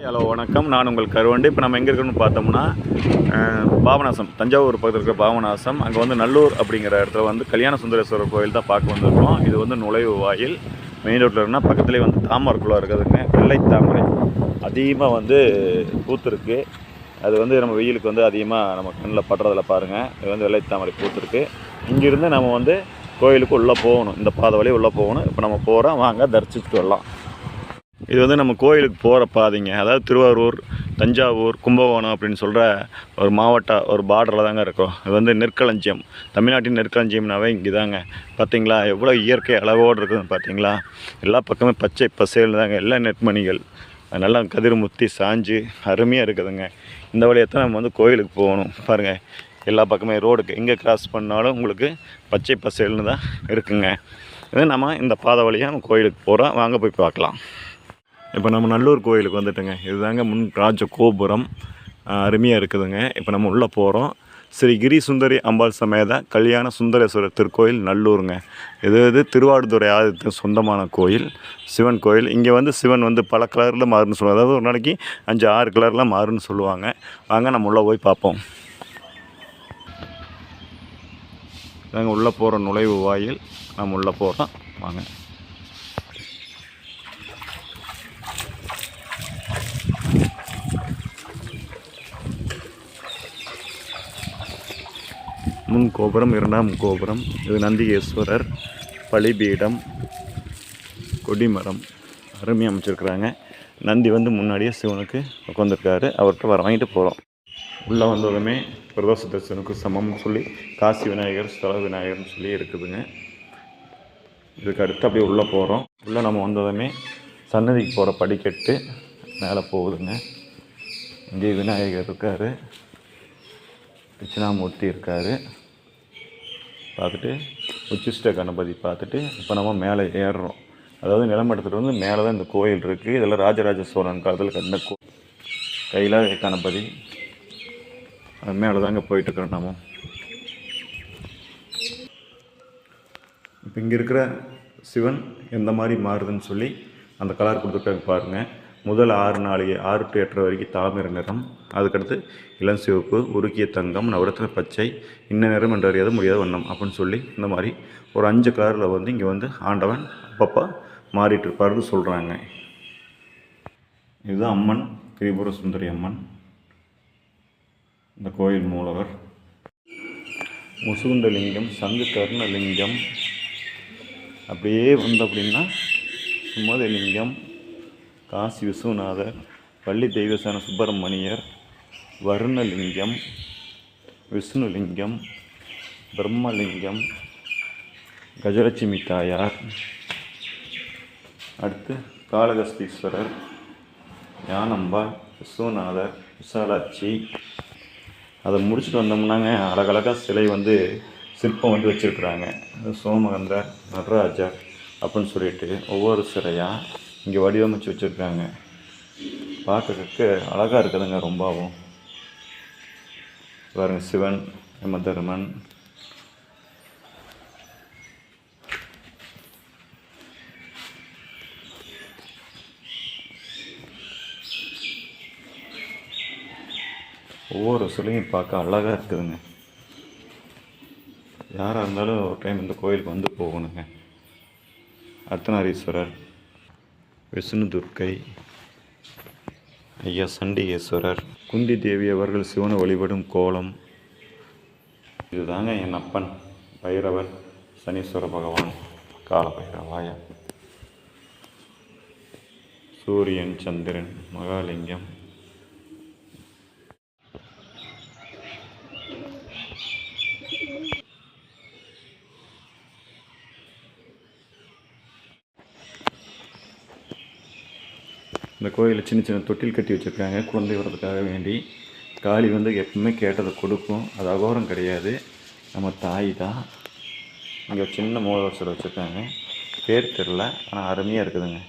Hello வணக்கம். நான் உங்கள் கருவண்டு. இப்போ நம்ம எங்கே இருக்கோம்னு பார்த்தோம்னா பாபநாசம், தஞ்சாவூர் பக்கத்தில் இருக்கிற பாபநாசம். அங்கே வந்து நல்லூர் அப்படிங்கிற இடத்துல வந்து கல்யாண சுந்தரேஸ்வரர் கோயில் தான் பார்க்க வந்திருக்கோம். இது வந்து நுழைவு வாயில் மெயின் ரோட்டில் இருக்குன்னா பக்கத்துலேயே வந்து தாமரை குளம் இருக்குதுங்க. வெள்ளை தாமரை அதிகமாக வந்து பூத்துருக்கு. அது வந்து நம்ம வெயிலுக்கு வந்து அதிகமாக நம்ம கண்ணில் படுறதில் பாருங்கள். இது வந்து வெள்ளை தாமரை பூத்துருக்கு. இங்கேருந்து நம்ம வந்து கோயிலுக்கு உள்ளே போகணும். இந்த பாதை வழியே உள்ளே போகணும். இப்போ நம்ம போகிறோம், வாங்க தரிசிச்சுட்டு வரலாம். இது வந்து நம்ம கோயிலுக்கு போகிற பாதைங்க. அதாவது திருவாரூர், தஞ்சாவூர், கும்பகோணம் அப்படின்னு சொல்கிற ஒரு ஒரு பார்டரில் தாங்க இருக்கும். இது வந்து நெற்களஞ்சியம், தமிழ்நாட்டின் நெற்களஞ்சியம்னாவே இங்கே தாங்க. பார்த்தீங்களா எவ்வளோ இயற்கை அளவோடு இருக்குதுன்னு பார்த்தீங்களா? எல்லா பக்கமே பச்சை பசேல் தாங்க, எல்லா நெற்மணிகள் நல்லா கதிர் முத்தி சாஞ்சு அருமையாக இருக்குதுங்க. இந்த வழியத்தான் நம்ம வந்து கோயிலுக்கு போகணும். பாருங்கள், எல்லா பக்கமே ரோடுக்கு எங்கே கிராஸ் பண்ணாலும் உங்களுக்கு பச்சை பசேல்னு தான் இருக்குங்க. இது நம்ம இந்த பாதை வழியாக நம்ம கோயிலுக்கு போகிறோம். வாங்க போய் பார்க்கலாம். இப்போ நம்ம நல்லூர் கோயிலுக்கு வந்துட்டுங்க. இதுதாங்க முன் ராஜ கோபுரம், அருமையாக இருக்குதுங்க. இப்போ நம்ம உள்ளே போகிறோம். ஸ்ரீ கிரி சுந்தரி அம்பாள் சமேத கல்யாண சுந்தரேஸ்வரர் திருக்கோயில் நல்லூருங்க. இது திருவாடுதுறை ஆதித்தத்துக்கு சொந்தமான கோயில், சிவன் கோயில். இங்கே வந்து சிவன் வந்து பல கலரில் மாறுன்னு சொல்லுவாங்க. அதாவது ஒரு நாளைக்கு 5-6 கலரில் மாறுன்னு சொல்லுவாங்க. வாங்க நம்ம உள்ளே போய் பார்ப்போம். நாங்கள் உள்ளே போகிற நுழைவு வாயில், நம்ம உள்ளே போகிறோம். வாங்க. முன் கோபுரம், இரண்டாம் கோபுரம். இது நந்திகேஸ்வரர், பலிபீடம், கொடிமரம் அருமையாக அமைச்சிருக்கிறாங்க. நந்தி வந்து முன்னாடியே சிவனுக்கு உட்காந்துருக்காரு. அவர்கிட்ட வாங்கிட்டு போகிறோம். உள்ளே வந்ததுமே பிரதோஷ தரிசனுக்கு சமம்னு சொல்லி காசி விநாயகர், ஸ்தல விநாயகர்னு சொல்லி இருக்குதுங்க. இதுக்கு அடுத்து அப்படியே உள்ளே போகிறோம். உள்ளே நம்ம வந்ததுமே சன்னதிக்கு போகிற படிக்கட்டு மேலே போகுதுங்க. இங்கே விநாயகர் இருக்கார், தட்சிணாமூர்த்தி இருக்கார். பார்த்துட்டு உச்சிஷ்ட கணபதி பார்த்துட்டு இப்போ நம்ம மேலே ஏறுறோம். அதாவது நிலமட்டத்தில் வந்து மேலே தான் இந்த கோயில் இருக்குது. இதெல்லாம் ராஜராஜ சோழன் காலத்தில் கட்டின கையில் கணபதி. அது மேலே தாங்க போயிட்டுருக்குறோம் நம்ம. இப்போ இங்கே இருக்கிற சிவன் எந்த மாதிரி மாறுதுன்னு சொல்லி அந்த கலர் கொடுத்துட்டு பாருங்கள். முதல் 6 to 8 வரைக்கும் தாமிர நிறம், அதுக்கடுத்து இளம் சிவப்பு, உருக்கிய தங்கம், நவரத்ன பச்சை, இன்ன நிறம் என்று அறியாத முடியாத வண்ணம் அப்படின்னு சொல்லி இந்த மாதிரி ஒரு 5 கலரில் வந்து இங்கே வந்து ஆண்டவன் அப்பப்போ மாறிட்டு இருப்பாருன்னு சொல்கிறாங்க. இதுதான் அம்மன், திரிபுர சுந்தரி அம்மன். இந்த கோயில் மூலவர் முசுகுண்டலிங்கம், சங்கு கர்ணலிங்கம். அப்படியே வந்து அப்படின்னா சுமதலிங்கம், காசி விஸ்வநாதர், வள்ளி தெய்வசான சுப்பிரமணியர், வருணலிங்கம், விஷ்ணுலிங்கம், பிரம்மலிங்கம், கஜலட்சுமி தாயார், அடுத்து காளகஸ்தீஸ்வரர், ஞானம்பாள், விஸ்வநாதர், விசாலாட்சி. அதை முடிச்சுட்டு வந்தோம்னாங்க அழகழகாக சிலை வந்து சிற்பம் வந்து வச்சுருக்குறாங்க. சோமகந்தர், நடராஜர் அப்படின்னு சொல்லிட்டு ஒவ்வொரு சிலையாக இங்கே வடிவமைச்சு வச்சுருக்காங்க. பார்க்கறதுக்கு அழகாக இருக்குதுங்க ரொம்பவும். பாருங்க, சிவன், யமதர்மன், ஒவ்வொரு சிலையும் பார்க்க அழகாக இருக்குதுங்க. யாராக இருந்தாலும் ஒரு டைம் இந்த கோயிலுக்கு வந்து போகணுங்க. அர்த்தநாரீஸ்வரர், விஷ்ணு துர்க்கை, ஐயா சண்டிகேஸ்வரர், குந்தி தேவி அவர்கள் சிவனை வழிபடும் கோலம். இதுதாங்க என் அப்பன் பைரவர், சனீஸ்வர பகவான், கால பைரவாய, சூரியன், சந்திரன், மகாலிங்கம். இந்த கோயிலில் சின்ன சின்ன தொட்டில் கட்டி வச்சுருக்காங்க குழந்தை வர்றதுக்காக வேண்டி. காளி வந்து எப்பவுமே கேட்டதை கொடுக்கும். அது அகோரம் கிடையாது, நம்ம தாய் தான். இங்கே சின்ன மோதல் வச்சுருக்காங்க, பேர் தெரில, ஆனால் அருமையாக இருக்குதுங்க.